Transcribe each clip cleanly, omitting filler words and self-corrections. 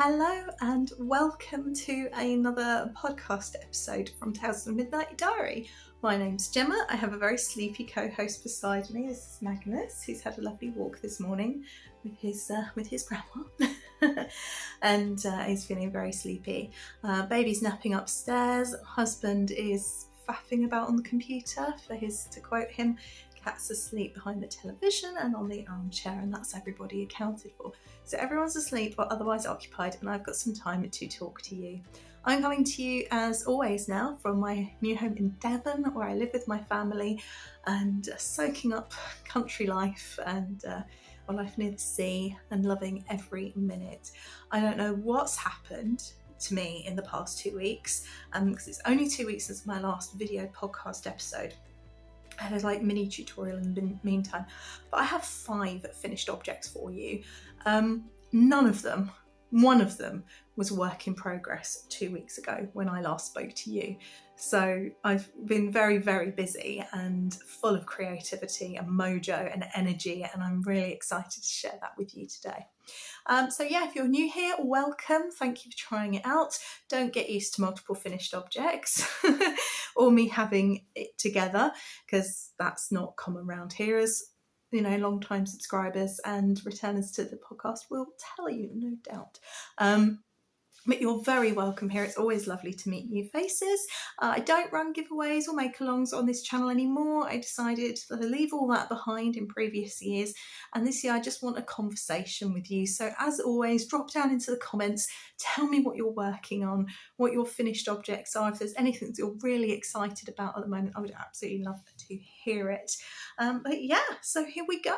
Hello and welcome to another podcast episode from Tales of the Midnight Dyery. My name's Gemma. I have a very sleepy co-host beside me. This is Magnus, who's had a lovely walk this morning with his grandma, and he's feeling very sleepy. Baby's napping upstairs. Husband is faffing about on the computer. To quote him, cat's asleep behind the television and on the armchair, and that's everybody accounted for. So everyone's asleep or otherwise occupied, and I've got some time to talk to you. I'm coming to you as always now from my new home in Devon, where I live with my family, and soaking up country life and a life near the sea and loving every minute. I don't know what's happened to me in the past 2 weeks, because it's only 2 weeks since my last video podcast episode. I had a mini tutorial in the meantime, but I have 5 finished objects for you. One of them was work in progress 2 weeks ago when I last spoke to you. So I've been very, very busy and full of creativity and mojo and energy, and I'm really excited to share that with you today. So yeah, if you're new here, welcome. Thank you for trying it out. Don't get used to multiple finished objects or me having it together, because that's not common around here, as you know, long-time subscribers and returners to the podcast will tell you, no doubt. But you're very welcome here. It's always lovely to meet new faces. I don't run giveaways or make alongs on this channel anymore. I decided to leave all that behind in previous years, and this year I just want a conversation with you. So as always, drop down into the comments, tell me what you're working on, what your finished objects are. If there's anything that you're really excited about at the moment, I would absolutely love to hear it. But yeah, so here we go.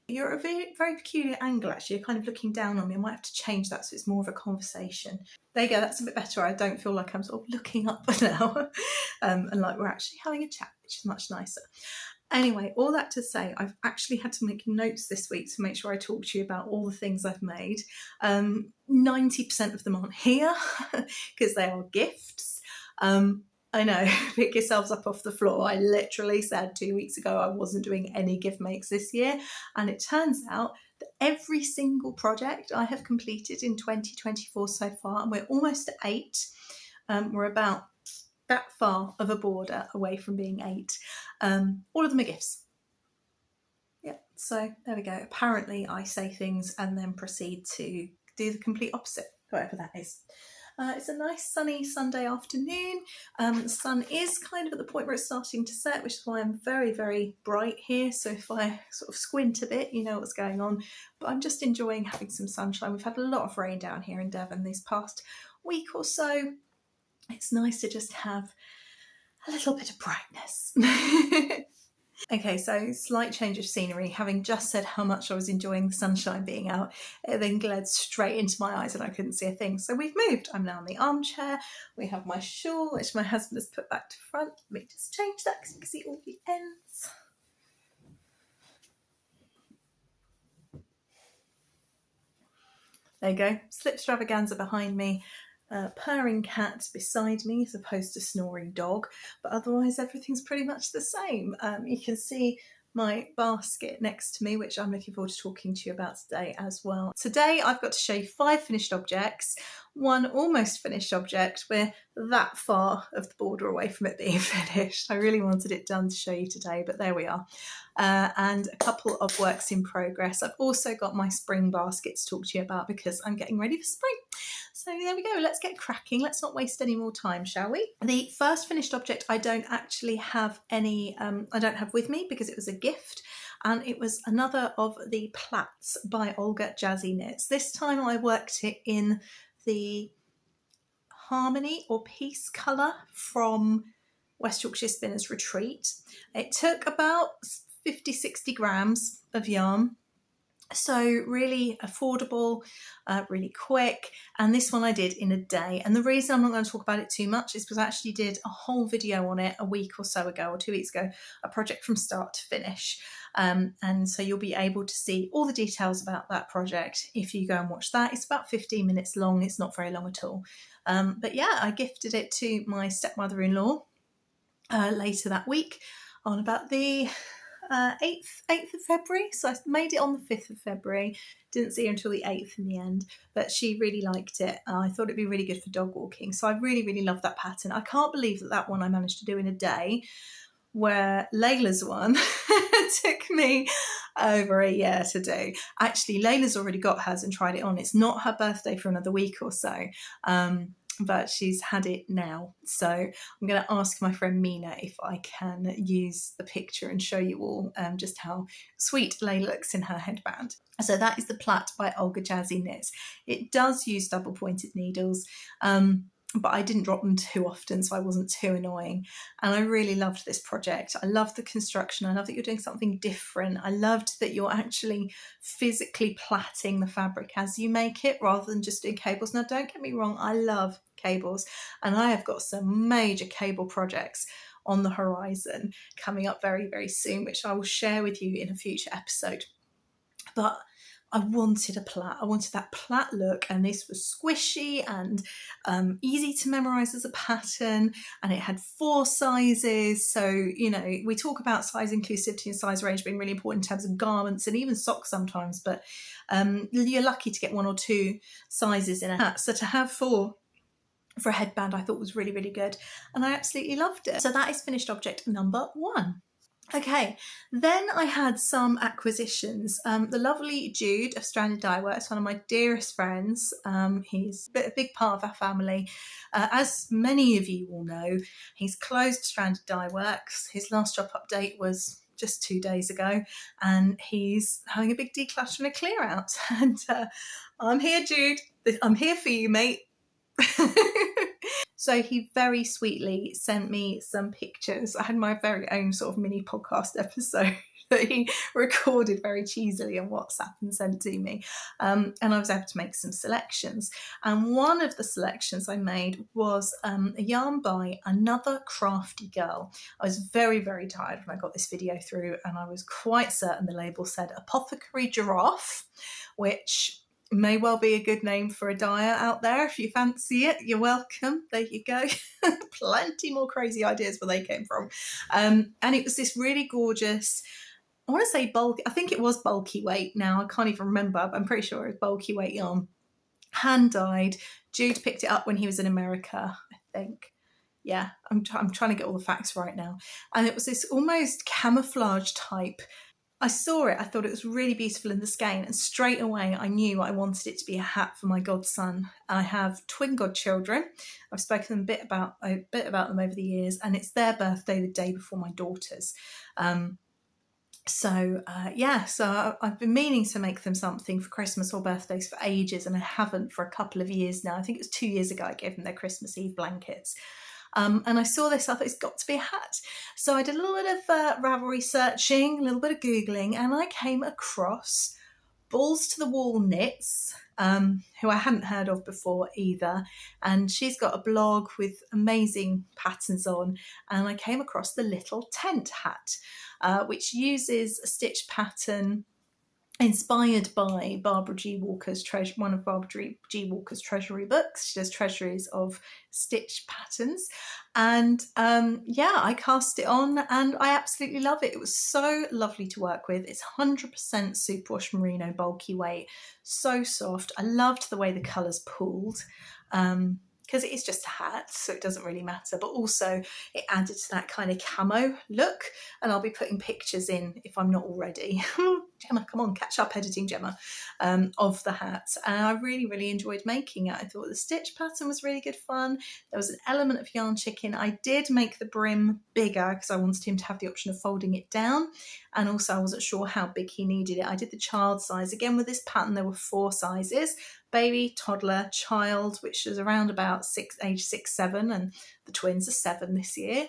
You're a very, very peculiar angle, actually. You're kind of looking down on me. I might have to change that so it's more of a conversation. There you go, that's a bit better. I don't feel like I'm sort of looking up now and like we're actually having a chat, which is much nicer. Anyway, all that to say, I've actually had to make notes this week to make sure I talk to you about all the things I've made. 90% of them aren't here because they are gifts. I know, pick yourselves up off the floor. I literally said 2 weeks ago I wasn't doing any gift makes this year, and it turns out that every single project I have completed in 2024 so far, and we're almost at 8, we're about that far of a border away from being 8, all of them are gifts. Yeah, so there we go. Apparently I say things and then proceed to do the complete opposite, whatever that is. It's a nice sunny Sunday afternoon. The sun is kind of at the point where it's starting to set, which is why I'm very, very bright here. So if I sort of squint a bit, you know what's going on. But I'm just enjoying having some sunshine. We've had a lot of rain down here in Devon this past week or so. It's nice to just have a little bit of brightness. Okay, so slight change of scenery. Having just said how much I was enjoying the sunshine being out, it then glared straight into my eyes and I couldn't see a thing. So we've moved. I'm now in the armchair. We have my shawl, which my husband has put back to front. Let me just change that because you can see all the ends. There you go. Slip extravaganza behind me. Purring cat beside me as opposed to snoring dog, but otherwise everything's pretty much the same. You can see my basket next to me, which I'm looking forward to talking to you about today as well. Today I've got to show you 5 finished objects, 1 almost finished object. We're that far of the border away from it being finished. I really wanted it done to show you today, but there we are. And a couple of works in progress. I've also got my spring basket to talk to you about because I'm getting ready for spring. So there we go, let's get cracking. Let's not waste any more time, shall we? The first finished object I don't actually have any, I don't have with me because it was a gift, and it was another of the plaits by Olga Jazzy Knits. This time I worked it in the Harmony or Peace colour from West Yorkshire Spinners Retreat. It took about 50-60 grams of yarn. So really affordable, really quick, and this one I did in a day. And the reason I'm not going to talk about it too much is because I actually did a whole video on it a week or so ago, or 2 weeks ago, a project from start to finish. And so you'll be able to see all the details about that project if you go and watch that. It's about 15 minutes long, it's not very long at all. But yeah, I gifted it to my stepmother-in-law later that week on about the 8th of February. So I made it on the 5th of February. Didn't see her until the 8th in the end, but she really liked it. I thought it'd be really good for dog walking. So I really, really love that pattern. I can't believe that one I managed to do in a day, where Layla's one took me over a year to do. Actually, Layla's already got hers and tried it on. It's not her birthday for another week or so, but she's had it now. So I'm going to ask my friend Mina if I can use the picture and show you all just how sweet Layla looks in her headband. So that is the Plait by Olga Jazzy Knits. It does use double pointed needles, but I didn't drop them too often, so I wasn't too annoying. And I really loved this project. I loved the construction. I love that you're doing something different. I loved that you're actually physically plaiting the fabric as you make it, rather than just doing cables. Now, don't get me wrong, I love cables, and I have got some major cable projects on the horizon coming up very, very soon, which I will share with you in a future episode. But I wanted a plait. I wanted that plait look, and this was squishy and easy to memorize as a pattern, and it had 4 sizes. So, you know, we talk about size inclusivity and size range being really important in terms of garments and even socks sometimes, but you're lucky to get 1 or 2 sizes in a hat. So to have 4 for a headband I thought was really, really good, and I absolutely loved it. So that is finished object number 1. Okay, then I had some acquisitions. The lovely Jude of Stranded Dye Works, one of my dearest friends. He's a big part of our family. As many of you will know, he's closed Stranded Dye Works. His last job update was just 2 days ago, and he's having a big declutter and a clear out. And I'm here, Jude. I'm here for you, mate. So he very sweetly sent me some pictures. I had my very own sort of mini podcast episode that he recorded very cheesily on WhatsApp and sent to me. And I was able to make some selections. And one of the selections I made was a yarn by another crafty girl. I was very, very tired when I got this video through, and I was quite certain the label said Apothecary Giraffe, which may well be a good name for a dyer out there. If you fancy it, you're welcome. There you go. Plenty more crazy ideas where they came from. And it was this really gorgeous, I want to say bulky, I think it was bulky weight now. I can't even remember, but I'm pretty sure it was bulky weight yarn. Hand dyed. Jude picked it up when he was in America, I think. Yeah, I'm trying to get all the facts right now. And it was this almost camouflage type. I saw it, I thought it was really beautiful in the skein, and straight away I knew I wanted it to be a hat for my godson. I have twin godchildren. I've spoken a bit about them over the years, and it's their birthday the day before my daughter's. So I've been meaning to make them something for Christmas or birthdays for ages, and I haven't for a couple of years now. I think it was 2 years ago I gave them their Christmas Eve blankets. And I saw this, I thought it's got to be a hat. So I did a little bit of Ravelry searching, a little bit of Googling, and I came across Balls to the Wall Knits, who I hadn't heard of before either. And she's got a blog with amazing patterns on. And I came across the Little Tent hat, which uses a stitch pattern inspired by Barbara G. Walker's one of Barbara G. Walker's treasury books. She does treasuries of stitch patterns, and I cast it on and I absolutely love it. It was so lovely to work with. It's 100% superwash merino bulky weight, so soft. I loved the way the colours pooled, because it is just a hat, so it doesn't really matter, but also it added to that kind of camo look, and I'll be putting pictures in if I'm not already. Gemma, come on, catch up editing, Gemma, of the hat. And I really, really enjoyed making it. I thought the stitch pattern was really good fun. There was an element of yarn chicken. I did make the brim bigger because I wanted him to have the option of folding it down, and also I wasn't sure how big he needed it. I did the child size. Again, with this pattern, there were 4 sizes: baby, toddler, child, which is around about age 6, 7, and the twins are 7 this year.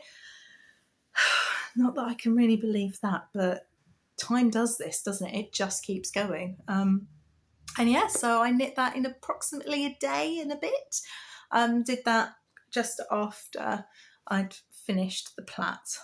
Not that I can really believe that, but time does this, doesn't it? It just keeps going. So I knit that in approximately a day and a bit. Did that just after I'd finished the plait.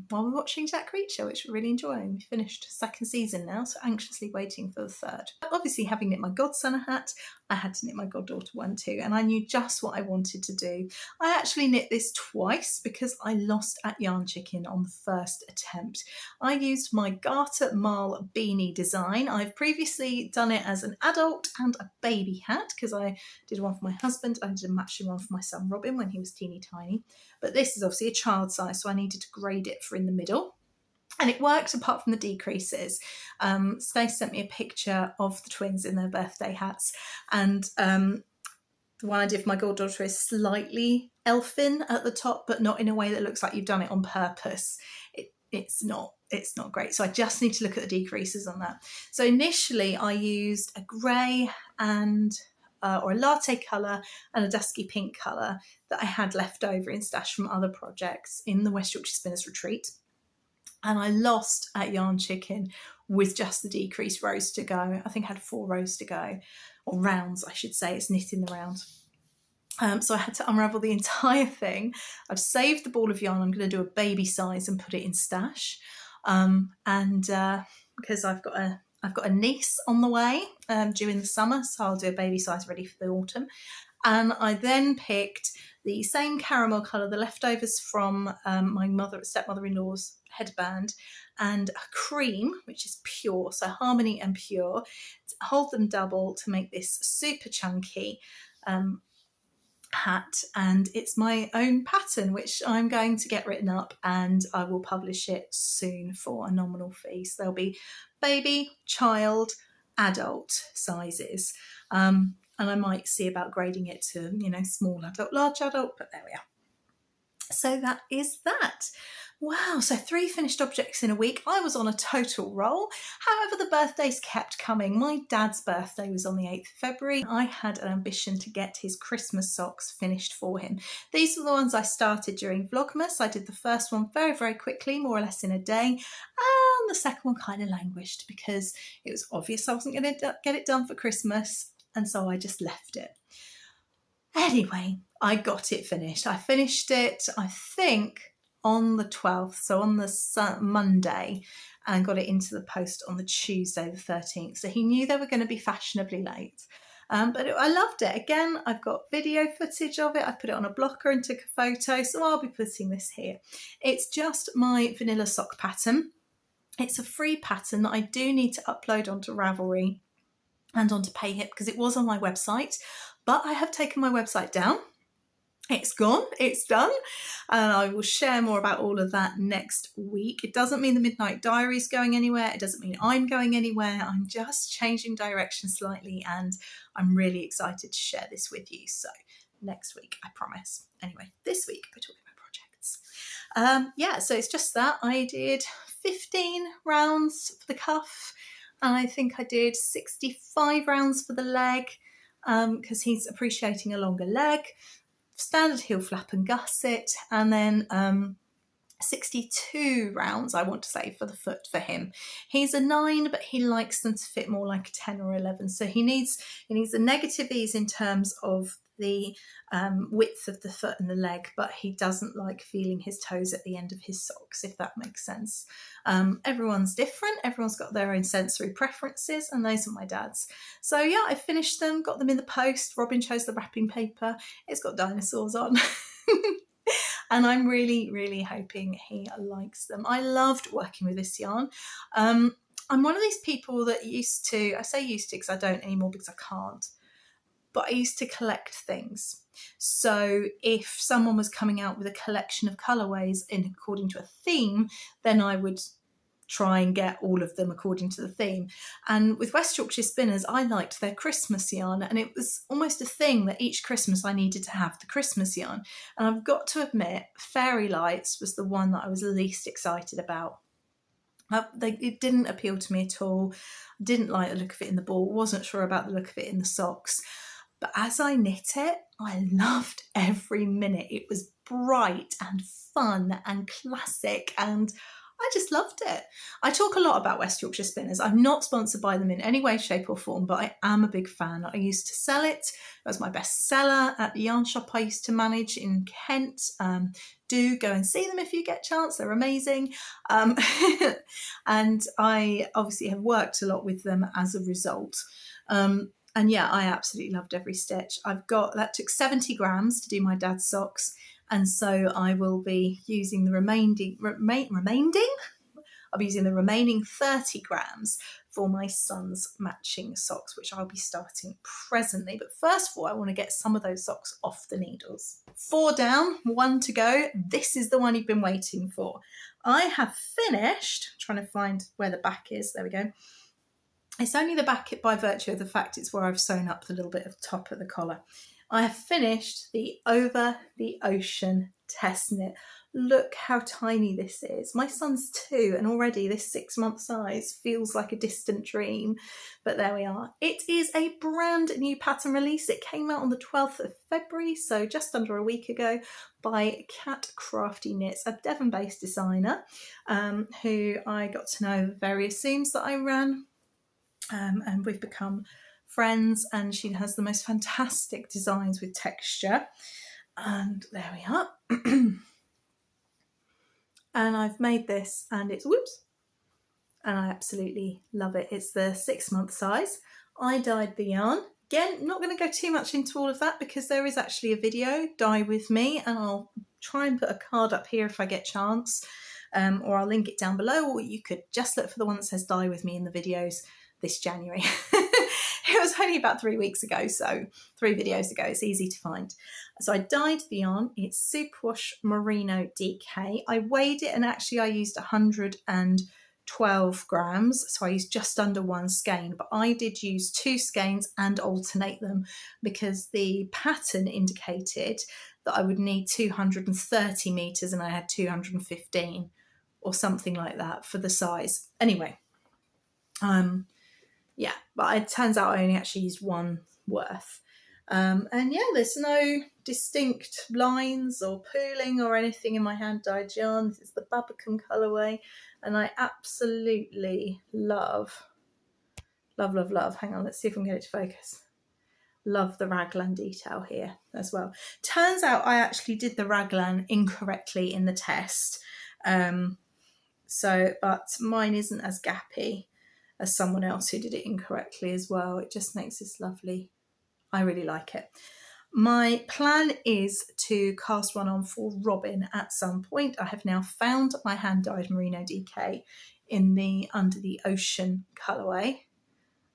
while we're watching Jack Reacher, which we're really enjoying. We finished second season now, so anxiously waiting for the third. Obviously, having knit my godson a hat, I had to knit my goddaughter one too, and I knew just what I wanted to do. I actually knit this twice because I lost at Yarn Chicken on the first attempt. I used my Garter Marl Beanie design. I've previously done it as an adult and a baby hat because I did one for my husband. I did a matching one for my son Robin when he was teeny tiny. But this is obviously a child size, so I needed to grade it for in the middle. And it worked apart from the decreases. Stace sent me a picture of the twins in their birthday hats. And the one I did for my goddaughter is slightly elfin at the top, but not in a way that looks like you've done it on purpose. It's not great. So I just need to look at the decreases on that. So initially I used a grey and or a latte colour and a dusky pink colour that I had left over in stash from other projects in the West Yorkshire Spinners Retreat. And I lost at Yarn Chicken with just the decreased rows to go. I think I had 4 rows to go, or rounds I should say, it's knit in the rounds. So I had to unravel the entire thing. I've saved the ball of yarn. I'm going to do a baby size and put it in stash. Because I've got a niece on the way during the summer, so I'll do a baby size ready for the autumn. And I then picked the same caramel colour, the leftovers from my stepmother-in-law's headband, and a cream, which is pure, so Harmony and Pure, to hold them double to make this super chunky hat. And it's my own pattern, which I'm going to get written up, and I will publish it soon for a nominal fee. So there'll be baby, child, adult sizes. And I might see about grading it to, small adult, large adult, but there we are. So that is that. Wow, so 3 finished objects in a week. I was on a total roll. However, the birthdays kept coming. My dad's birthday was on the 8th of February. I had an ambition to get his Christmas socks finished for him. These were the ones I started during Vlogmas. I did the first one very, very quickly, more or less in a day. And the second one kind of languished because it was obvious I wasn't going to get it done for Christmas. And so I just left it. Anyway, I got it finished. I finished it, I think, on the 12th, so on the Monday, and got it into the post on the Tuesday the 13th. So he knew they were going to be fashionably late. But I loved it. Again, I've got video footage of it. I put it on a blocker and took a photo, so I'll be putting this here. It's just my vanilla sock pattern. It's a free pattern that I do need to upload onto Ravelry and onto Payhip because it was on my website, but I have taken my website down. It's gone, it's done, and I will share more about all of that next week. It doesn't mean the Midnight Dyery is going anywhere. It doesn't mean I'm going anywhere. I'm just changing direction slightly, and I'm really excited to share this with you. So next week, I promise. Anyway, this week we're talking about projects. So it's just that. I did 15 rounds for the cuff, and I think I did 65 rounds for the leg because he's appreciating a longer leg. Standard heel flap and gusset, and then 62 rounds I want to say for the foot for him. He's a 9, but he likes them to fit more like a 10 or 11, so he needs the negative ease in terms of the width of the foot and the leg, but he doesn't like feeling his toes at the end of his socks, if that makes sense. Everyone's different, everyone's got their own sensory preferences, and those are my dad's. So yeah, I finished them, got them in the post. Robin chose the wrapping paper. It's got dinosaurs on. And I'm really, really hoping he likes them. I loved working with this yarn. I'm one of these people that I say used to because I don't anymore because I can't, but I used to collect things. So if someone was coming out with a collection of colourways according to a theme, then I would try and get all of them according to the theme. And with West Yorkshire Spinners, I liked their Christmas yarn, and it was almost a thing that each Christmas I needed to have the Christmas yarn. And I've got to admit, Fairy Lights was the one that I was least excited about. It didn't appeal to me at all. Didn't like the look of it in the ball, wasn't sure about the look of it in the socks. But as I knit it, I loved every minute. It was bright and fun and classic, and I just loved it. I talk a lot about West Yorkshire Spinners. I'm not sponsored by them in any way, shape or form, but I am a big fan. I used to sell it. It was my best seller at the yarn shop I used to manage in Kent. Do go and see them if you get a chance. They're amazing. And I obviously have worked a lot with them as a result. And yeah, I absolutely loved every stitch. That took 70 grams to do my dad's socks. And so I will be using the remaining I'll be using the remaining 30 grams for my son's matching socks, which I'll be starting presently. But first of all, I want to get some of those socks off the needles. 4 down, 1 to go. This is the one you've been waiting for. I have finished, trying to find where the back is. There we go. It's only the back by virtue of the fact it's where I've sewn up the little bit of top of the collar. I have finished the Over the Ocean test knit. Look how tiny this is. My son's 2 and already this 6-month size feels like a distant dream, but there we are. It is a brand new pattern release. It came out on the 12th of February, so just under a week ago, by Cat Crafty Knits, a Devon-based designer who I got to know various Zooms that I ran, and we've become friends, and she has the most fantastic designs with texture. And there we are. And I've made this, and it's and I absolutely love it. It's the 6-month size. I dyed the yarn. Again, not going to go too much into all of that because there is actually a video, Dye With Me, and I'll try and put a card up here if I get a chance, or I'll link it down below, or you could just look for the one that says Dye With Me in the videos this January. It was only about 3 weeks ago, so 3 videos ago. It's easy to find. So I dyed the yarn. It's Superwash Merino DK. I weighed it, and actually I used 112 grams, so I used just under 1 skein, but I did use 2 skeins and alternate them because the pattern indicated that I would need 230 meters and I had 215 or something like that for the size. Anyway, yeah, but it turns out I only actually used 1 worth. And yeah, there's no distinct lines or pooling or anything in my hand dyed yarn. This is the Babbacombe colourway, and I absolutely love. Hang on, let's see if I can get it to focus. Love the raglan detail here as well. Turns out I actually did the raglan incorrectly in the test. But mine isn't as gappy as someone else who did it incorrectly as well. It just makes this lovely. I really like it. My plan is to cast one on for Robin at some point. I have now found my hand-dyed Merino DK in the Under the Ocean colourway.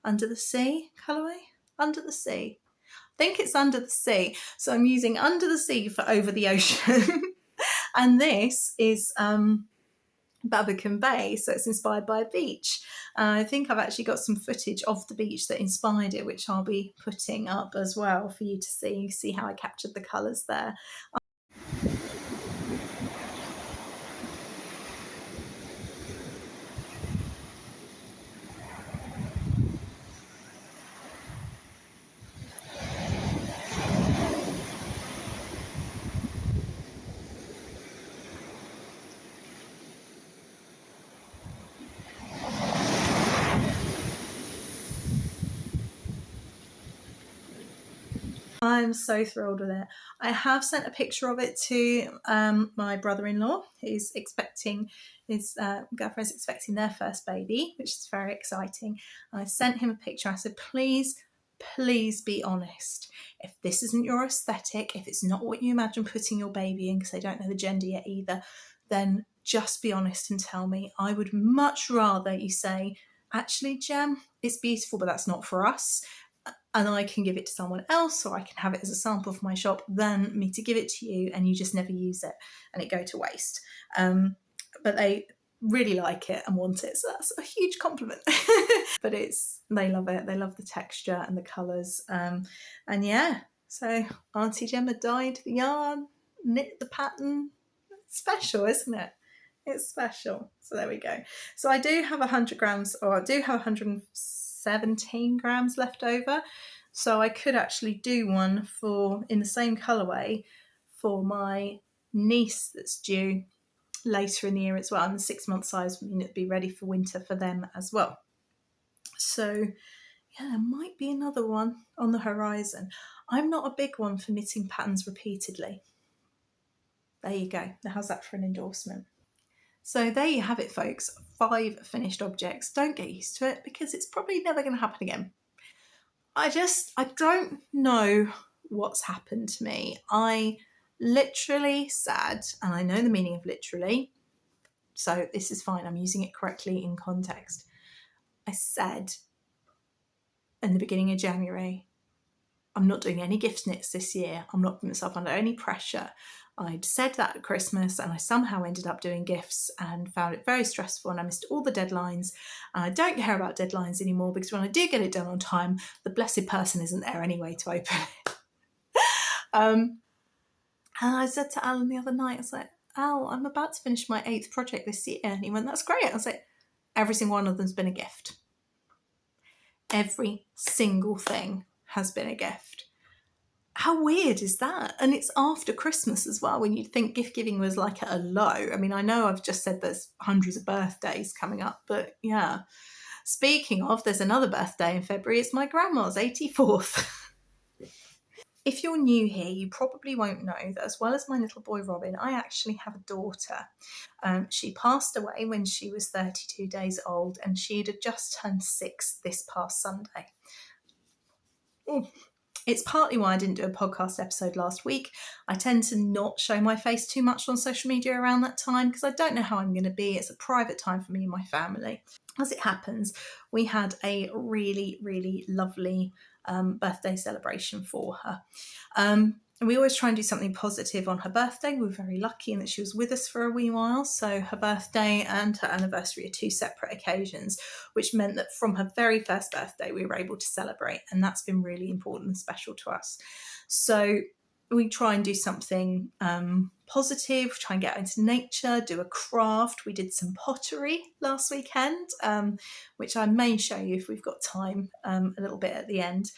Under the Sea colourway? Under the Sea. I think it's Under the Sea. So I'm using Under the Sea for Over the Ocean. And this is Babbacombe Bay, so it's inspired by a beach. I think I've actually got some footage of the beach that inspired it, which I'll be putting up as well for you to see how I captured the colours there. I'm so thrilled with it. I have sent a picture of it to my brother-in-law, who's expecting, his girlfriend's expecting their first baby, which is very exciting. And I sent him a picture. I said, please be honest. If this isn't your aesthetic, if it's not what you imagine putting your baby in, because they don't know the gender yet either, then just be honest and tell me. I would much rather you say, actually, Jem, it's beautiful, but that's not for us, and I can give it to someone else, or I can have it as a sample for my shop, than me to give it to you and you just never use it and it go to waste. But they really like it and want it, so that's a huge compliment. But they love it. They love the texture and the colours. And yeah, so Auntie Gemma dyed the yarn, knit the pattern. It's special, isn't it? It's special. So there we go. So I do have 100 grams, or I do have 117 grams left over, so I could actually do one in the same colourway for my niece that's due later in the year as well. And the 6-month size would mean it'd be ready for winter for them as well. So yeah, there might be another one on the horizon. I'm not a big one for knitting patterns repeatedly. There you go. How's that for an endorsement? So there you have it, folks. 5 finished objects. Don't get used to it because it's probably never going to happen again. I don't know what's happened to me. I literally said, and I know the meaning of literally, so this is fine. I'm using it correctly in context. I said in the beginning of January, I'm not doing any gift knits this year. I'm not putting myself under any pressure. I'd said that at Christmas and I somehow ended up doing gifts and found it very stressful and I missed all the deadlines. And I don't care about deadlines anymore because when I do get it done on time, the blessed person isn't there anyway to open it. And I said to Alan the other night, I was like, Al, I'm about to finish my 8th project this year. And he went, that's great. I was like, every single one of them's been a gift. Every single thing has been a gift. How weird is that? And it's after Christmas as well, when you'd think gift giving was like at a low. I mean, I know I've just said there's hundreds of birthdays coming up, but yeah. Speaking of, there's another birthday in February. It's my grandma's 84th. If you're new here, you probably won't know that as well as my little boy Robin, I actually have a daughter. She passed away when she was 32 days old and she'd just turned 6 this past Sunday. It's partly why I didn't do a podcast episode last week. I tend to not show my face too much on social media around that time because I don't know how I'm going to be. It's a private time for me and my family. As it happens, we had a really, really lovely birthday celebration for her. And we always try and do something positive on her birthday. We were very lucky in that she was with us for a wee while. So her birthday and her anniversary are 2 separate occasions, which meant that from her very first birthday, we were able to celebrate. And that's been really important and special to us. So we try and do something positive, try and get out into nature, do a craft. We did some pottery last weekend, which I may show you if we've got time a little bit at the end.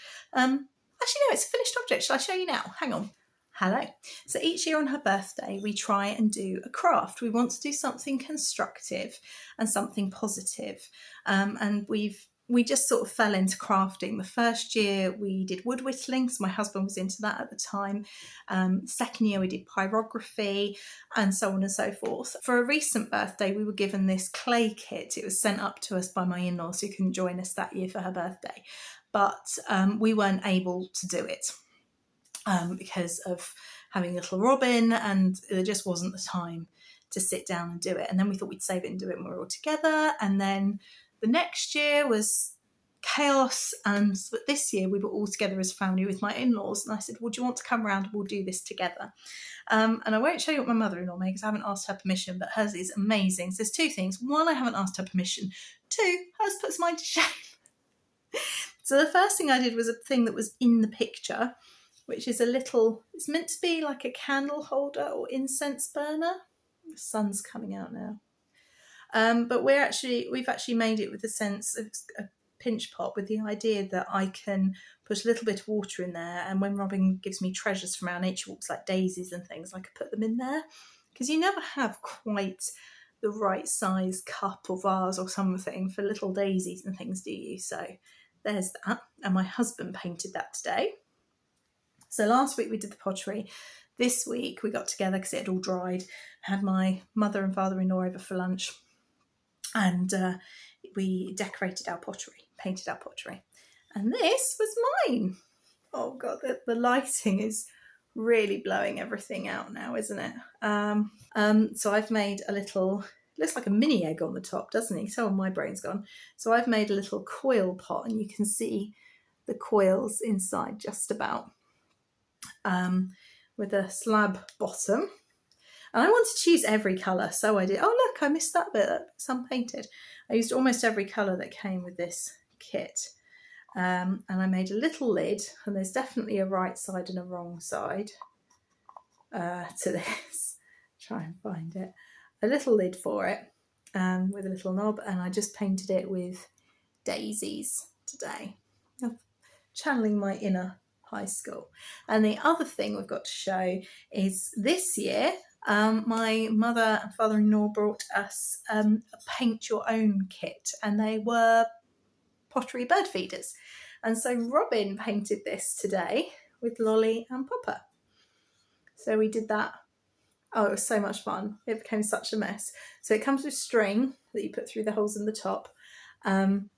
Actually, no, it's a finished object. Shall I show you now? Hang on. Hello. So each year on her birthday, we try and do a craft. We want to do something constructive and something positive. And we just sort of fell into crafting. The first year we did wood whittling, so my husband was into that at the time. Second year we did pyrography and so on and so forth. For a recent birthday, we were given this clay kit. It was sent up to us by my in-laws who couldn't join us that year for her birthday. But we weren't able to do it because of having little Robin, and there just wasn't the time to sit down and do it. And then we thought we'd save it and do it when we were all together. And then the next year was chaos. And this year we were all together as a family with my in-laws. And I said, well, do you want to come around and we'll do this together? And I won't show you what my mother-in-law made because I haven't asked her permission, but hers is amazing. So there's 2 things. 1, I haven't asked her permission. 2, hers puts mine to shame. So the first thing I did was a thing that was in the picture, which is a little, it's meant to be like a candle holder or incense burner. The sun's coming out now. But we've actually made it with a sense of a pinch pot with the idea that I can put a little bit of water in there, and when Robin gives me treasures from our nature walks like daisies and things, I could put them in there. Because you never have quite the right size cup or vase or something for little daisies and things, do you? So there's that. And my husband painted that today. So last week we did the pottery. This week we got together because it had all dried. Had my mother and father-in-law over for lunch. And we decorated our pottery, painted our pottery. And this was mine. Oh God, the lighting is really blowing everything out now, isn't it? So I've made a little, looks like a mini egg on the top, doesn't it? So my brain's gone. So I've made a little coil pot, and you can see the coils inside just about, with a slab bottom. And I wanted to use every colour, so I did. Oh look, I missed that bit, it's unpainted. I used almost every colour that came with this kit. And I made a little lid, and there's definitely a right side and a wrong side to this. Try and find it. A little lid for it with a little knob, and I just painted it with daisies today. Channeling my inner high school. And the other thing we've got to show is this year My mother and father-in-law brought us a paint your own kit, and they were pottery bird feeders. And so Robin painted this today with Lolly and Popper. So we did that. Oh, it was so much fun. It became such a mess. So it comes with string that you put through the holes in the top. And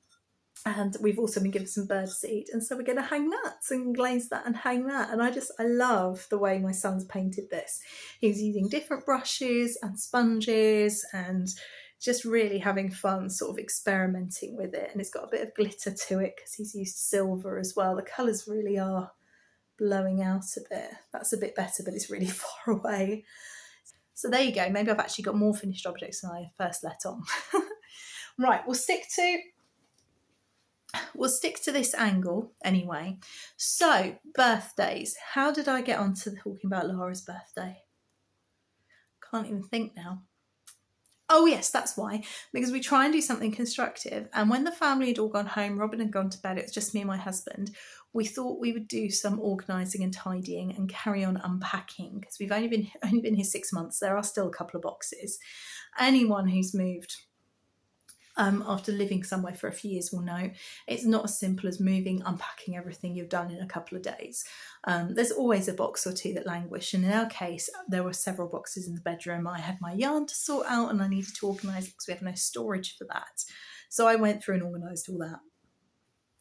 we've also been given some bird seed. And so we're going to hang that and glaze that and hang that. And I love the way my son's painted this. He's using different brushes and sponges and just really having fun sort of experimenting with it. And it's got a bit of glitter to it because he's used silver as well. The colours really are blowing out a bit. That's a bit better, but it's really far away. So there you go. Maybe I've actually got more finished objects than I first let on. Right, we'll stick to this angle anyway. So, birthdays. How did I get on to talking about Lara's birthday? Can't even think now. Oh yes, that's why. Because we try and do something constructive. And when the family had all gone home, Robin had gone to bed, it was just me and my husband, we thought we would do some organising and tidying and carry on unpacking, because we've only been here 6 months. There are still a couple of boxes. Anyone who's moved after living somewhere for a few years will know it's not as simple as moving, unpacking everything you've done in a couple of days. There's always a box or two that languish, and in our case there were several boxes in the bedroom. I had my yarn to sort out and I needed to organise it because we have no storage for that. So I went through and organised all that.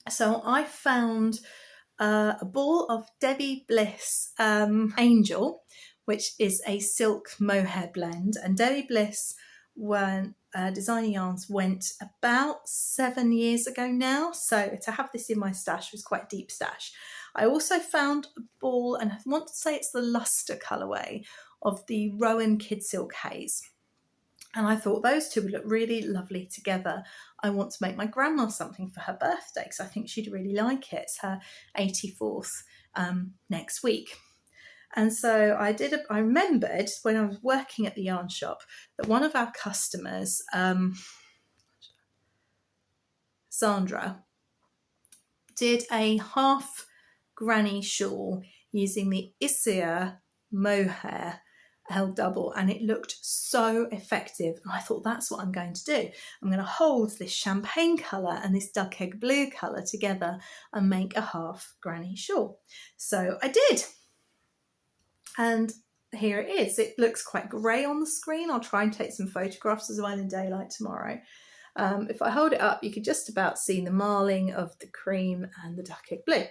So I found a ball of Debbie Bliss Angel, which is a silk mohair blend, and Debbie Bliss Designer Yarns went about 7 years ago now, so to have this in my stash was quite a deep stash. I also found a ball, and I want to say it's the lustre colourway, of the Rowan kidsilk haze, and I thought those two would look really lovely together. I want to make my grandma something for her birthday because I think she'd really like it. It's her 84th next week. And so I remembered when I was working at the yarn shop that one of our customers, Sandra, did a half granny shawl using the Isia mohair held double, and it looked so effective. And I thought, that's what I'm going to do. I'm going to hold this champagne colour and this duck egg blue colour together and make a half granny shawl. So I did. And here it is. It looks quite grey on the screen. I'll try and take some photographs as well in daylight tomorrow. If I hold it up, you could just about see the marling of the cream and the duck egg blue.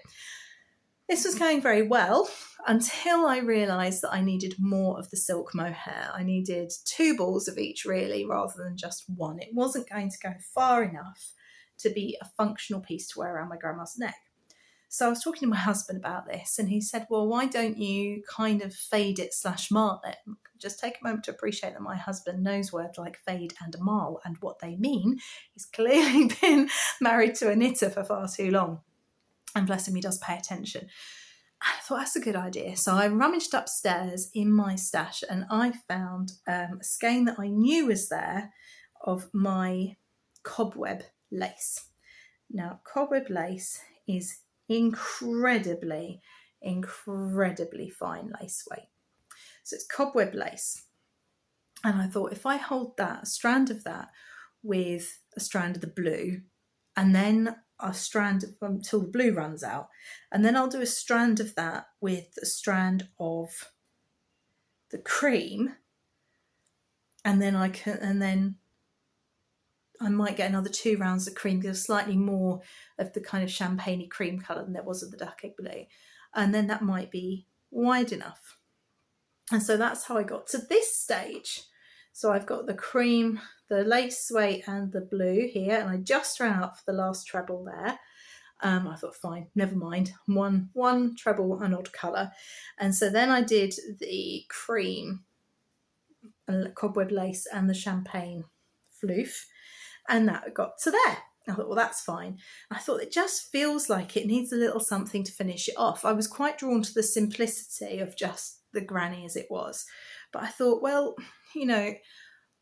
This was going very well until I realised that I needed more of the silk mohair. I needed 2 balls of each really, rather than just one. It wasn't going to go far enough to be a functional piece to wear around my grandma's neck. So I was talking to my husband about this, and he said, well, why don't you kind of fade it / marl it? Just take a moment to appreciate that my husband knows words like fade and marl and what they mean. He's clearly been married to a knitter for far too long. And bless him, he does pay attention. And I thought, that's a good idea. So I rummaged upstairs in my stash and I found a skein that I knew was there of my cobweb lace. Now, cobweb lace is incredibly fine lace weight. So it's cobweb lace. And I thought, if I hold that, a strand of that with a strand of the blue, and then a strand until the blue runs out, and then I'll do a strand of that with a strand of the cream, and then I might get another 2 rounds of cream, because slightly more of the kind of champagne-y cream colour than there was of the duck egg blue, and then that might be wide enough. And so that's how I got to this stage. So I've got the cream, the lace weight and the blue here, and I just ran out for the last treble there. I thought, fine, never mind, one treble, an odd colour. And so then I did the cream and cobweb lace and the champagne floof, and that got to there. I thought, well, that's fine. I thought, it just feels like it needs a little something to finish it off. I was quite drawn to the simplicity of just the granny as it was. But I thought, well, you know,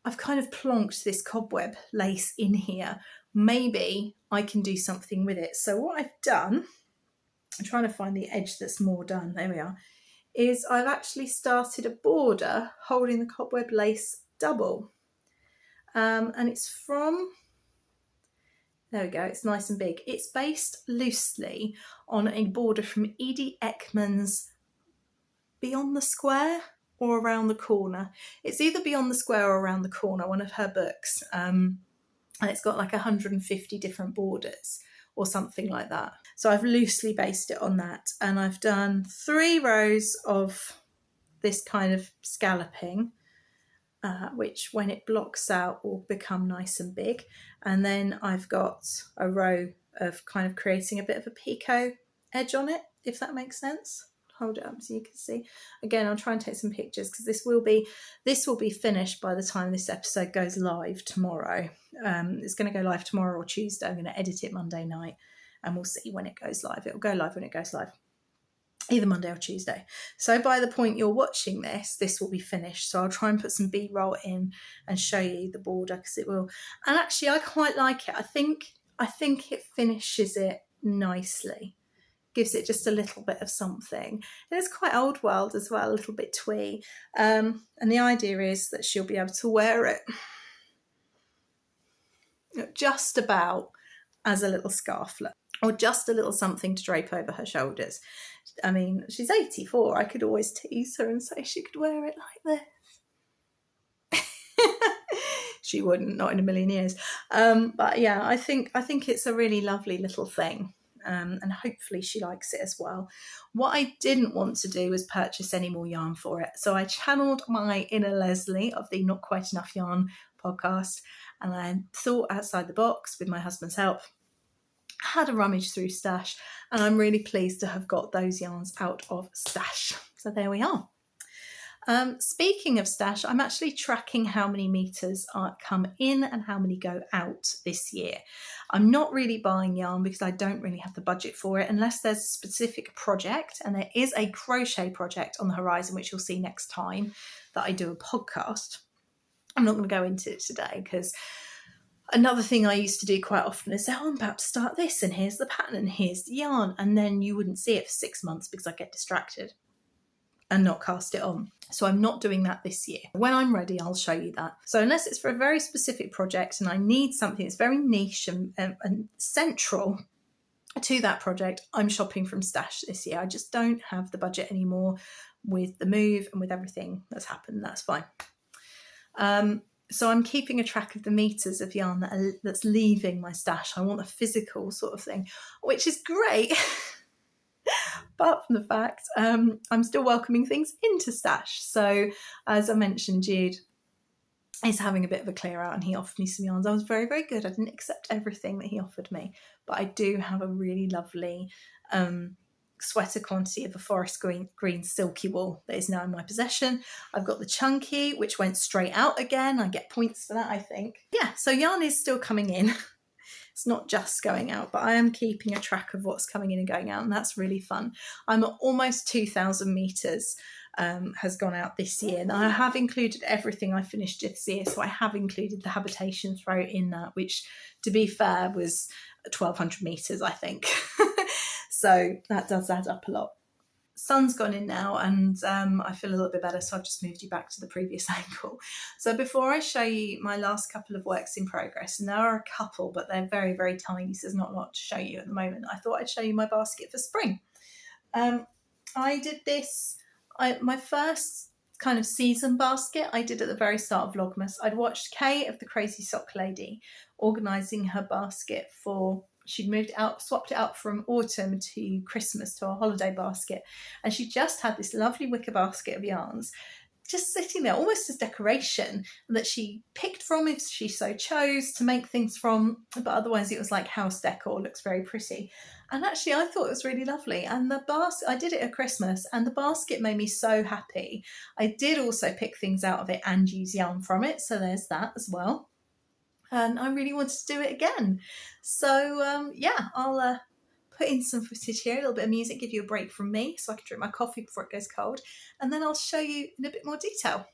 I've kind of plonked this cobweb lace in here. Maybe I can do something with it. So what I've done, I'm trying to find the edge that's more done. There we are. is I've actually started a border holding the cobweb lace double. And it's from, there we go, it's nice and big. It's based loosely on a border from Edie Eckman's Beyond the Square or Around the Corner. It's either Beyond the Square or Around the Corner, one of her books. And it's got like 150 different borders or something like that. So I've loosely based it on that. And I've done 3 rows of this kind of scalloping, which when it blocks out will become nice and big. And then I've got a row of kind of creating a bit of a picot edge on it, if that makes sense. Hold it up so you can see. Again, I'll try and take some pictures because this will be finished by the time this episode goes live tomorrow. It's going to go live tomorrow or Tuesday. I'm going to edit it Monday night and we'll see when it goes live. It'll go live when it goes live, either Monday or Tuesday. So by the point you're watching this will be finished. So I'll try and put some B-roll in and show you the border because it will. And actually, I quite like it. I think it finishes it nicely. Gives it just a little bit of something. And it's quite old world as well, a little bit twee. And the idea is that she'll be able to wear it just about as a little scarflet or just a little something to drape over her shoulders. I mean, she's 84. I could always tease her and say she could wear it like this. She wouldn't, not in a million years. But yeah, I think it's a really lovely little thing. And hopefully she likes it as well. What I didn't want to do was purchase any more yarn for it. So I channeled my inner Leslie of the Not Quite Enough Yarn podcast and I thought outside the box with my husband's help. Had a rummage through stash and I'm really pleased to have got those yarns out of stash. So there we are. Speaking of stash, I'm actually tracking how many meters come in and how many go out this year. I'm not really buying yarn because I don't really have the budget for it unless there's a specific project, and there is a crochet project on the horizon which you'll see next time that I do a podcast. I'm not going to go into it today because another thing I used to do quite often is say, oh, I'm about to start this and here's the pattern and here's the yarn, and then you wouldn't see it for 6 months because I get distracted and not cast it on. So I'm not doing that this year. When I'm ready, I'll show you that. So unless it's for a very specific project and I need something that's very niche and central to that project, I'm shopping from stash this year. I just don't have the budget anymore with the move and with everything that's happened. That's fine. So I'm keeping a track of the meters of yarn that's leaving my stash. I want a physical sort of thing, which is great. Apart from the fact I'm still welcoming things into stash. So as I mentioned, Jude is having a bit of a clear out and he offered me some yarns. I was very, very good. I didn't accept everything that he offered me, but I do have a really lovely sweater quantity of a forest green silky wool that is now in my possession. I've got the chunky, which went straight out again. I get points for that, I think. Yeah, so yarn is still coming in. It's not just going out, but I am keeping a track of what's coming in and going out, and that's really fun. I'm at almost 2,000 metres has gone out this year. Now, I have included everything I finished this year, so I have included the habitation throw in that, which, to be fair, was 1,200 metres, I think. So that does add up a lot. Sun's gone in now and I feel a little bit better, so I've just moved you back to the previous angle. So before I show you my last couple of works in progress, and there are a couple, but they're very, very tiny, so there's not a lot to show you at the moment. I thought I'd show you my basket for spring. I did this, my first kind of season basket I did at the very start of Vlogmas. I'd watched Kay of the Crazy Sock Lady organising her basket for, she'd moved out, swapped it out from autumn to Christmas to a holiday basket. And she just had this lovely wicker basket of yarns just sitting there almost as decoration that she picked from if she so chose to make things from, but otherwise it was like house decor, looks very pretty. And actually I thought it was really lovely. And the basket, I did it at Christmas and the basket made me so happy. I did also pick things out of it and use yarn from it, so there's that as well. And I really wanted to do it again. So yeah, I'll put in some footage here, a little bit of music, give you a break from me so I can drink my coffee before it goes cold, and then I'll show you in a bit more detail.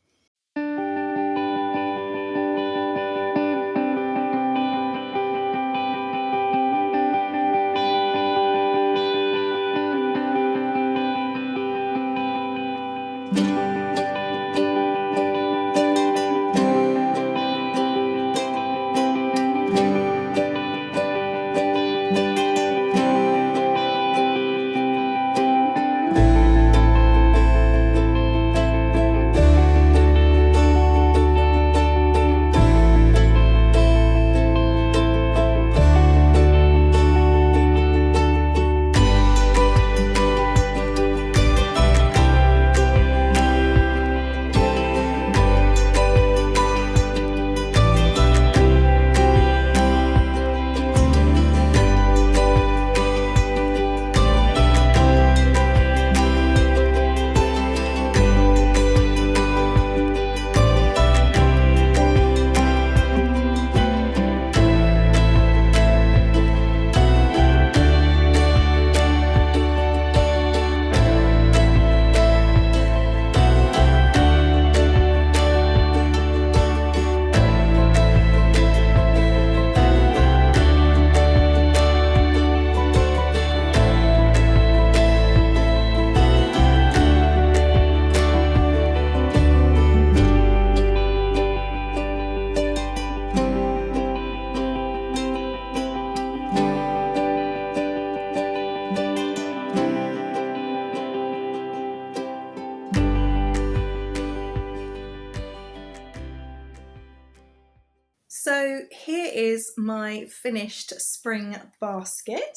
So here is my finished spring basket.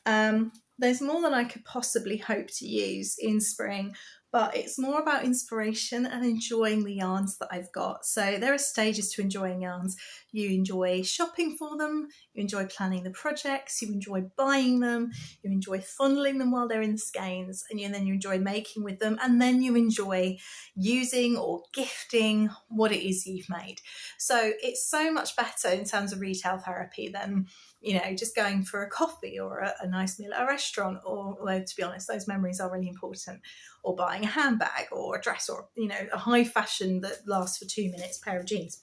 There's more than I could possibly hope to use in spring, but it's more about inspiration and enjoying the yarns that I've got. So there are stages to enjoying yarns. You enjoy shopping for them, you enjoy planning the projects, you enjoy buying them, you enjoy fondling them while they're in the skeins, and then you enjoy making with them, and then you enjoy using or gifting what it is you've made. So it's so much better in terms of retail therapy than, you know, just going for a coffee or a nice meal at a restaurant, or, although to be honest, those memories are really important, or buying a handbag or a dress, or, you know, a high fashion that lasts for 2 minutes pair of jeans,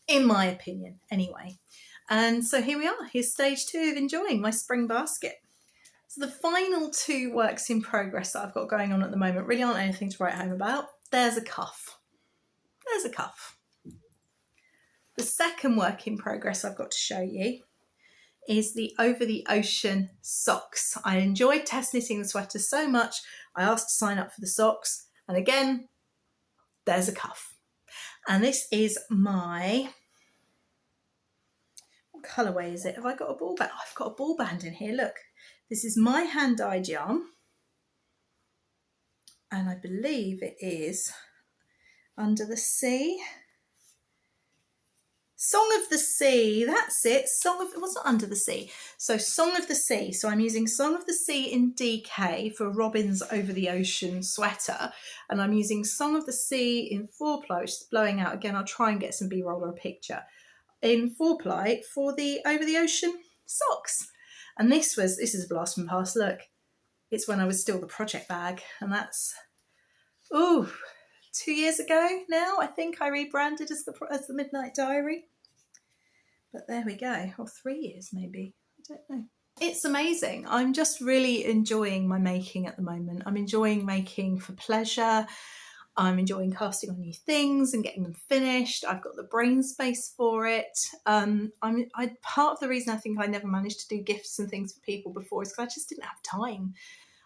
in my opinion anyway. And so here we are, here's stage 2 of enjoying my spring basket. So the final 2 works in progress that I've got going on at the moment really aren't anything to write home about. There's a cuff. There's a cuff. The second work in progress I've got to show you is the over the ocean socks. I enjoyed test knitting the sweaters so much, I asked to sign up for the socks, and again, there's a cuff. And this is my, what colourway is it? Have I got a ball band? Oh, I've got a ball band in here, look. This is my hand-dyed yarn, and I believe it is Under the Sea. Song of the Sea, that's it. It wasn't Under the Sea. So Song of the Sea. So I'm using Song of the Sea in DK for Robin's Over the Ocean sweater. And I'm using Song of the Sea in 4-ply, which is blowing out. Again, I'll try and get some B-roll or a picture. In 4-ply for the Over the Ocean socks. And this is a blast from the past. Look, it's when I was still the project bag. And that's, 2 years ago now. I think I rebranded as the Midnight Dyery. But there we go, or 3 years maybe, I don't know. It's amazing. I'm just really enjoying my making at the moment. I'm enjoying making for pleasure. I'm enjoying casting on new things and getting them finished. I've got the brain space for it. Part of the reason I think I never managed to do gifts and things for people before is because I just didn't have time.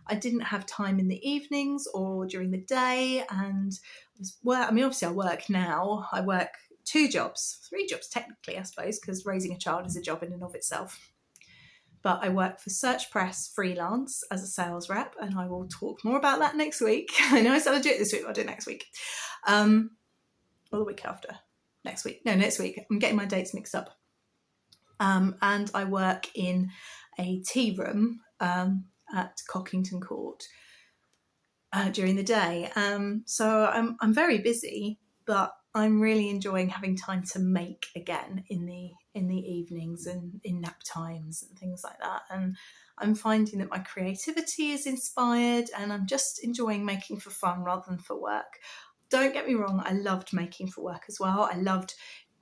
I didn't have time in the evenings or during the day, and obviously I work now. I work 2 jobs, 3 jobs technically, I suppose, because raising a child is a job in and of itself. But I work for Search Press freelance as a sales rep, and I will talk more about that next week. I know I said I'd do it this week, but I'll do it next week. Or the week after. Next week. I'm getting my dates mixed up. And I work in a tea room at Cockington Court during the day. So I'm very busy, but I'm really enjoying having time to make again in the evenings and in nap times and things like that. And I'm finding that my creativity is inspired, and I'm just enjoying making for fun rather than for work. Don't get me wrong, I loved making for work as well. I loved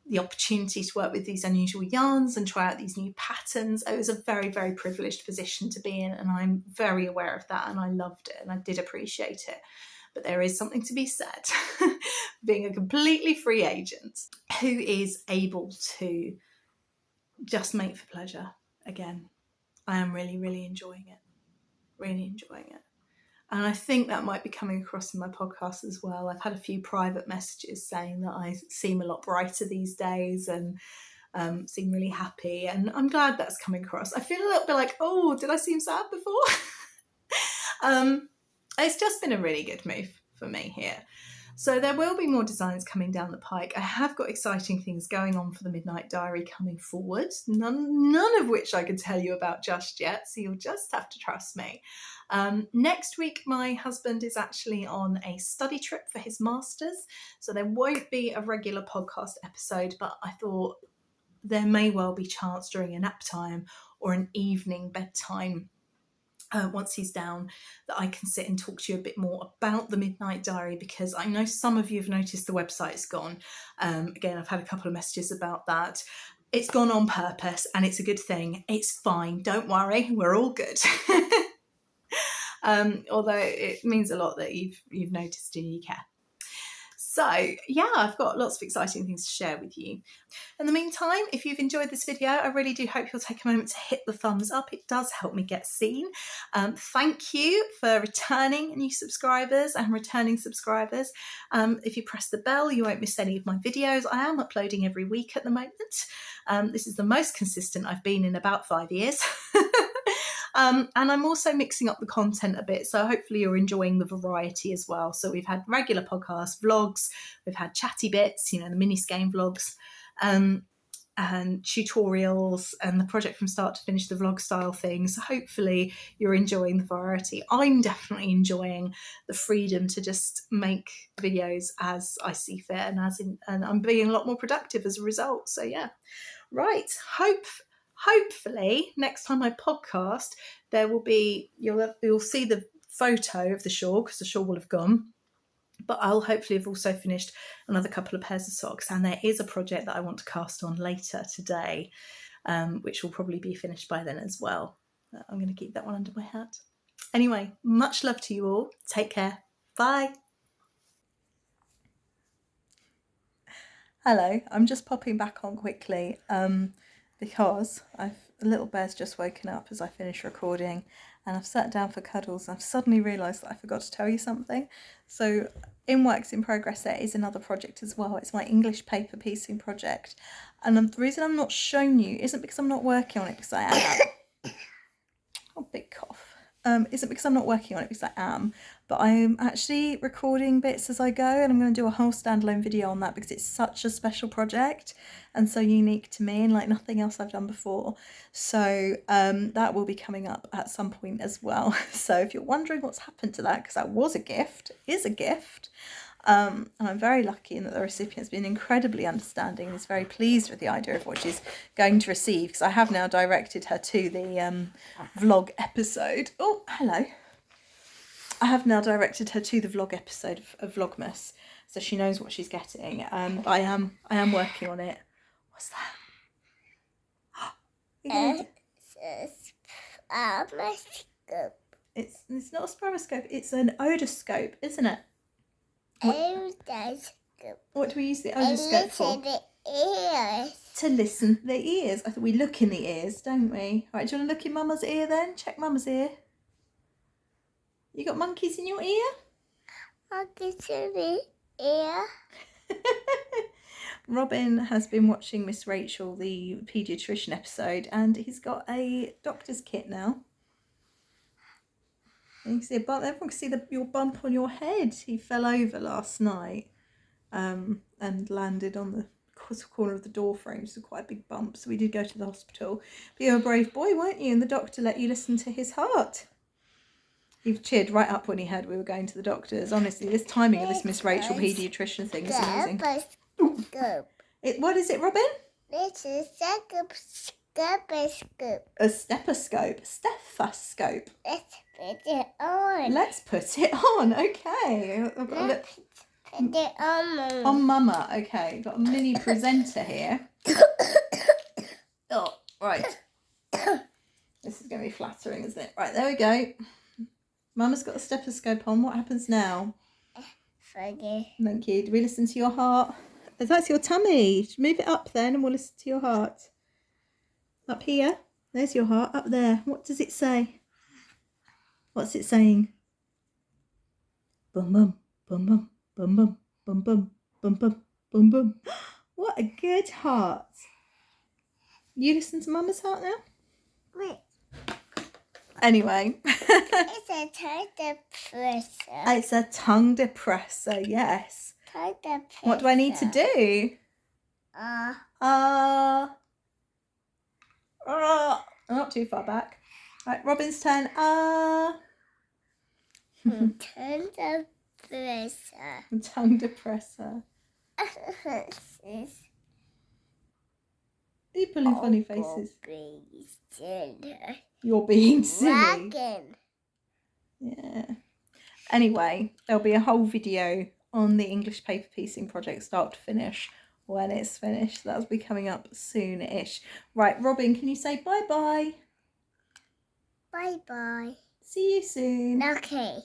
the opportunity to work with these unusual yarns and try out these new patterns. It was a very, very privileged position to be in, and I'm very aware of that, and I loved it and I did appreciate it. But there is something to be said being a completely free agent who is able to just make for pleasure again. I am really, really enjoying it. Really enjoying it. And I think that might be coming across in my podcast as well. I've had a few private messages saying that I seem a lot brighter these days and seem really happy. And I'm glad that's coming across. I feel a little bit like, oh, did I seem sad before? It's just been a really good move for me here. So there will be more designs coming down the pike. I have got exciting things going on for the Midnight Dyery coming forward, none of which I can tell you about just yet, so you'll just have to trust me. Next week, my husband is actually on a study trip for his masters, so there won't be a regular podcast episode, but I thought there may well be chance during a nap time or an evening bedtime once he's down, that I can sit and talk to you a bit more about the Midnight Dyery, because I know some of you have noticed the website's gone. Again, I've had a couple of messages about that. It's gone on purpose and it's a good thing. It's fine. Don't worry. We're all good. Although it means a lot that you've noticed and you care. So yeah, I've got lots of exciting things to share with you. In the meantime, if you've enjoyed this video, I really do hope you'll take a moment to hit the thumbs up. It does help me get seen. Thank you for returning new subscribers and returning subscribers. If you press the bell, you won't miss any of my videos. I am uploading every week at the moment. This is the most consistent I've been in about 5 years. And I'm also mixing up the content a bit, so hopefully you're enjoying the variety as well. So we've had regular podcasts, vlogs, we've had chatty bits, you know, the mini skein vlogs, and tutorials, and the project from start to finish, the vlog style thing. So hopefully you're enjoying the variety. I'm definitely enjoying the freedom to just make videos as I see fit, and I'm being a lot more productive as a result. So yeah, right. Hopefully next time I podcast, there will be, you'll see the photo of the shawl, because the shawl will have gone. But I'll hopefully have also finished another couple of pairs of socks, and there is a project that I want to cast on later today, which will probably be finished by then as well. I'm going to keep that one under my hat. Anyway, much love to you all. Take care. Bye. Hello, I'm just popping back on quickly because the little bear's just woken up as I finish recording, and I've sat down for cuddles, and I've suddenly realised that I forgot to tell you something. So in Works in Progress there is another project as well. It's my English paper piecing project, and the reason I'm not showing you isn't because I'm not working on it, because I am. Oh, big cough. Isn't because I'm not working on it, because I am, but I'm actually recording bits as I go, and I'm going to do a whole standalone video on that because it's such a special project and so unique to me, and like nothing else I've done before. So that will be coming up at some point as well. So if you're wondering what's happened to that, because that was a gift, is a gift, and I'm very lucky in that the recipient's been incredibly understanding and is very pleased with the idea of what she's going to receive, because I have now directed her to the vlog episode. Oh, hello. I have now directed her to the vlog episode of Vlogmas, so she knows what she's getting. I am working on it. What's that? It's not a spermoscope, it's an odoscope, isn't it? What do we use the odoscope for? The ears. To listen to the ears. I thought we look in the ears, don't we? Right, do you want to look in Mama's ear then? Check Mama's ear. You got monkeys in your ear? Monkeys in the ear. Robin has been watching Miss Rachel, the paediatrician episode, and he's got a doctor's kit now. You can see a bump. Everyone can see your bump on your head. He fell over last night and landed on the corner of the door frame. It's quite a big bump, so we did go to the hospital. But you're a brave boy, weren't you? And the doctor let you listen to his heart. He cheered right up when he heard we were going to the doctors. Honestly, this timing of this Miss Rachel paediatrician thing is amazing. What is it, Robin? It's a stethoscope. A stethoscope. Stethoscope. Let's put it on. Let's put it on. Okay. Let's put it on, Mama. On Mama. Okay. Got a mini presenter here. Oh, right. This is going to be flattering, isn't it? Right, there we go. Mama's got a stethoscope on. What happens now? Forget. Thank you. Do we listen to your heart? That's your tummy. Move it up then and we'll listen to your heart. Up here. There's your heart. Up there. What does it say? What's it saying? Bum bum bum bum bum bum bum bum bum bum bum bum. What a good heart. You listen to Mama's heart now? Wait. Anyway. It's a tongue depressor. It's a tongue depressor, yes. Tongue depressor. What do I need to do? Not too far back. Right, Robin's turn. Tongue depressor. Tongue depressor. Are you pulling funny faces? You're being silly. Dragon. Yeah. Anyway, there'll be a whole video on the English paper piecing project start to finish when it's finished. That'll be coming up soon-ish. Right, Robin, can you say bye-bye? Bye-bye. See you soon. Okay.